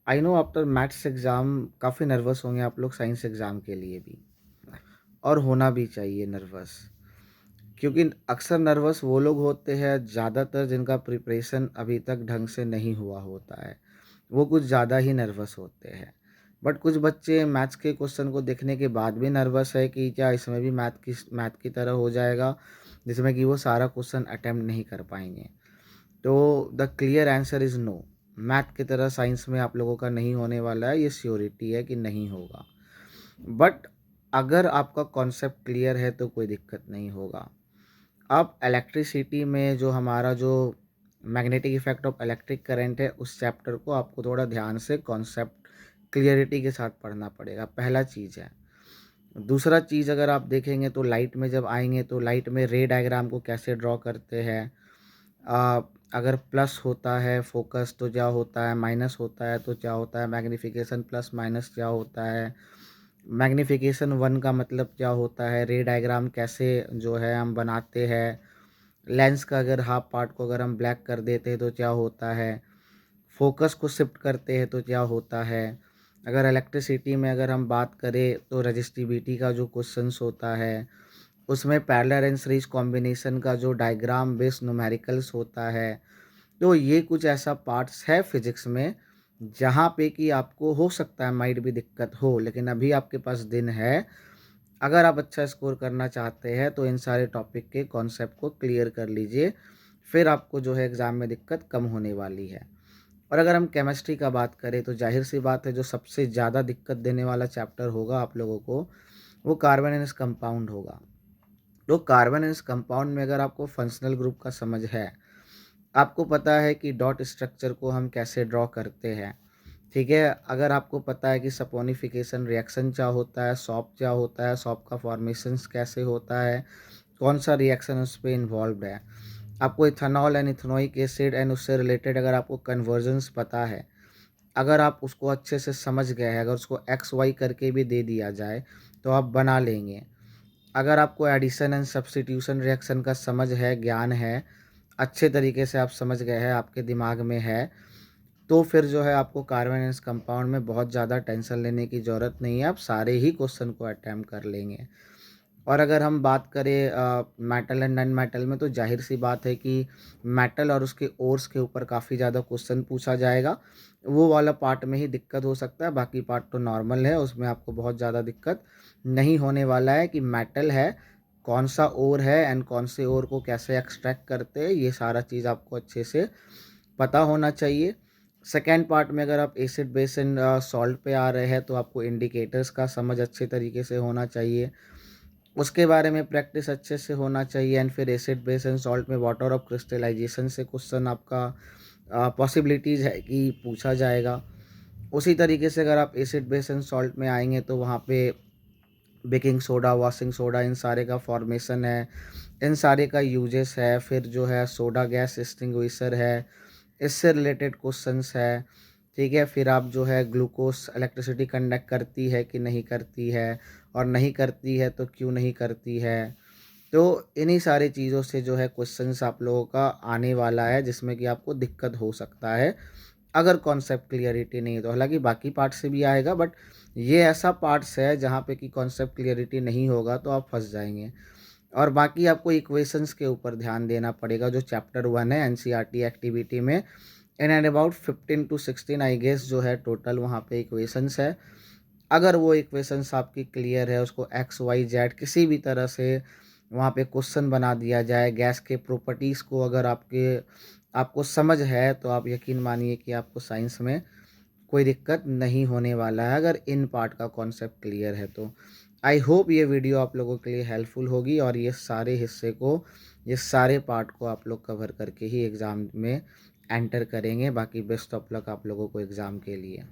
I know after maths exam काफ़ी nervous होंगे आप लोग साइंस एग्ज़ाम के लिए भी, और होना भी चाहिए नर्वस। क्योंकि अक्सर नर्वस वो लोग होते हैं ज़्यादातर जिनका प्रिपरेशन अभी तक ढंग से नहीं हुआ होता है, वो कुछ ज़्यादा ही नर्वस होते हैं। बट कुछ बच्चे मैथ्स के क्वेश्चन को देखने के बाद भी नर्वस है कि क्या इसमें भी मैथ की तरह हो जाएगा, जिसमें कि वो सारा क्वेश्चन अटेम्प्ट नहीं कर पाएँगे। तो the clear answer is no. Math की तरह साइंस में आप लोगों का नहीं होने वाला है, ये श्योरिटी है कि नहीं होगा। बट अगर आपका कॉन्सेप्ट क्लियर है तो कोई दिक्कत नहीं होगा। अब इलेक्ट्रिसिटी में जो हमारा जो magnetic effect of electric current है, उस चैप्टर को आपको थोड़ा ध्यान से कॉन्सेप्ट क्लियरिटी के साथ पढ़ना पड़ेगा, पहला चीज़ है। दूसरा चीज़ अगर आप देखेंगे तो लाइट में जब आएँगे तो लाइट में रे डायग्राम को कैसे ड्रॉ करते हैं। अगर प्लस होता है फ़ोकस तो क्या होता है, माइनस होता है तो क्या होता है, मैग्नीफिकेशन प्लस माइनस क्या होता है, मैग्नीफिकेशन 1 का मतलब क्या होता है, रे डायग्राम कैसे जो है हम बनाते हैं, लेंस का अगर हाफ पार्ट को अगर हम ब्लैक कर देते हैं तो क्या होता है, फ़ोकस को शिफ्ट करते हैं तो क्या होता है। अगर इलेक्ट्रिसिटी में अगर हम बात करें तो रजिस्टिविटी का जो क्वेश्चंस होता है, उसमें पैरेलल एंड सीरीज कॉम्बिनेशन का जो डायग्राम बेस्ड न्यूमेरिकल्स होता है। तो ये कुछ ऐसा पार्ट्स है फिज़िक्स में, जहाँ पे कि आपको हो सकता है माइट भी दिक्कत हो, लेकिन अभी आपके पास दिन है। अगर आप अच्छा स्कोर करना चाहते हैं तो इन सारे टॉपिक के कॉन्सेप्ट को क्लियर कर लीजिए, फिर आपको जो है एग्ज़ाम में दिक्कत कम होने वाली है। और अगर हम केमिस्ट्री का बात करें तो ज़ाहिर-सी बात है जो सबसे ज़्यादा दिक्कत देने वाला चैप्टर होगा आप लोगों को, वो कार्बन एंड इस कंपाउंड होगा। तो कार्बन एंड इस कंपाउंड में अगर आपको फंक्शनल ग्रुप का समझ है, आपको पता है कि डॉट स्ट्रक्चर को हम कैसे ड्रॉ करते हैं, ठीक है? अगर आपको पता है कि सपोनिफिकेशन रिएक्शन क्या होता है, सॉल्ट क्या होता है, सॉल्ट का फॉर्मेशंस कैसे होता है, कौन-सा रिएक्शन उस पे इन्वॉल्व्ड है। आपको ethanol and ethanoic acid and उससे रिलेटेड अगर आपको कन्वर्जन्स पता है, अगर आप उसको अच्छे से समझ गए हैं, अगर उसको एक्स, वाई करके भी दे दिया जाए, तो आप बना लेंगे। अगर आपको एडिशन एंड सब्स्टिट्यूशन रिएक्शन का समझ है, ज्ञान है, अच्छे तरीके से आप समझ गए हैं, आपके दिमाग में है, तो फिर जो है आपको कार्बन एंड इस कंपाउंड में बहुत ज़्यादा टेंशन लेने की ज़रूरत नहीं है, आप सारे ही क्वेश्चन को अटेम्प्ट कर लेंगे। और अगर हम बात करें मेटल एंड नॉन मेटल में, तो ज़ाहिर-सी बात है कि मेटल और उसके ओर्स के ऊपर काफ़ी ज़्यादा क्वेश्चन पूछा जाएगा। वो वाला पार्ट में ही दिक्कत हो सकता है, बाकी पार्ट तो नॉर्मल है, उसमें आपको बहुत ज़्यादा दिक्कत नहीं होने वाला है कि मेटल है, कौन-सा ओर है एंड कौन से ओर को कैसे एक्सट्रैक्ट करते हैं, ये सारा चीज़ आपको अच्छे से पता होना चाहिए। सेकंड पार्ट में अगर आप एसिड बेस एंड सॉल्ट पे आ रहे हैं, तो आपको इंडिकेटर्स का समझ अच्छे तरीके से होना चाहिए। उसके बारे में प्रैक्टिस अच्छे से होना चाहिए एंड फिर एसिड बेस एंड सॉल्ट में वाटर ऑफ क्रिस्टलाइजेशन से क्वेश्चन आपका पॉसिबिलिटीज़ है कि पूछा जाएगा। उसी तरीके से अगर आप एसिड बेस एंड सॉल्ट में आएँगे तो वहाँ पे बेकिंग सोडा, वॉशिंग सोडा इन सारे का फॉर्मेशन है, इन सारे का यूजेस है, फिर जो है सोडा गैस एक्सटिंग्विशर है, इससे रिलेटेड क्वेश्चंस है, ठीक है? फिर आप जो है ग्लूकोज़ इलेक्ट्रिसिटी कंडक्ट करती है कि नहीं करती है, और नहीं करती है तो क्यों नहीं करती है? तो इन्हीं सारी चीज़ों से जो है क्वेश्चंस आप लोगों का आने वाला है, जिसमें कि आपको दिक्कत हो सकता है, अगर कॉन्सेप्ट क्लियरिटी नहीं है तो। हालाँकि बाकी पार्ट से भी आएगा, बट ये ऐसा पार्ट्स है जहाँ पे कि कॉन्सेप्ट क्लियरिटी नहीं होगा तो आप फँस जाएँगे। और बाकी आपको इक्वेशंस के ऊपर ध्यान देना पड़ेगा, जो चैप्टर 1 है एनसीईआरटी एक्टिविटी में। In and about 15 to 16 I guess जो है टोटल वहाँ पे इक्वेशंस है। अगर वो इक्वेशंस आपकी क्लियर है, उसको एक्स, वाई, ज़ेड किसी भी तरह से वहाँ पे क्वेश्चन बना दिया जाए, गैस के प्रॉपर्टीज़ को अगर आपको समझ है, तो आप यकीन मानिए कि आपको साइंस में कोई दिक्कत नहीं होने वाला है, अगर इन पार्ट का कॉन्सेप्ट क्लियर है तो। आई होप ये वीडियो आप लोगों के लिए हेल्पफुल होगी और ये सारे हिस्से को, ये सारे पार्ट को आप लोग कवर करके ही एग्ज़ाम में एंटर करेंगे। बाकी बेस्ट ऑफ लक आप लोगों को एग्ज़ाम के लिए।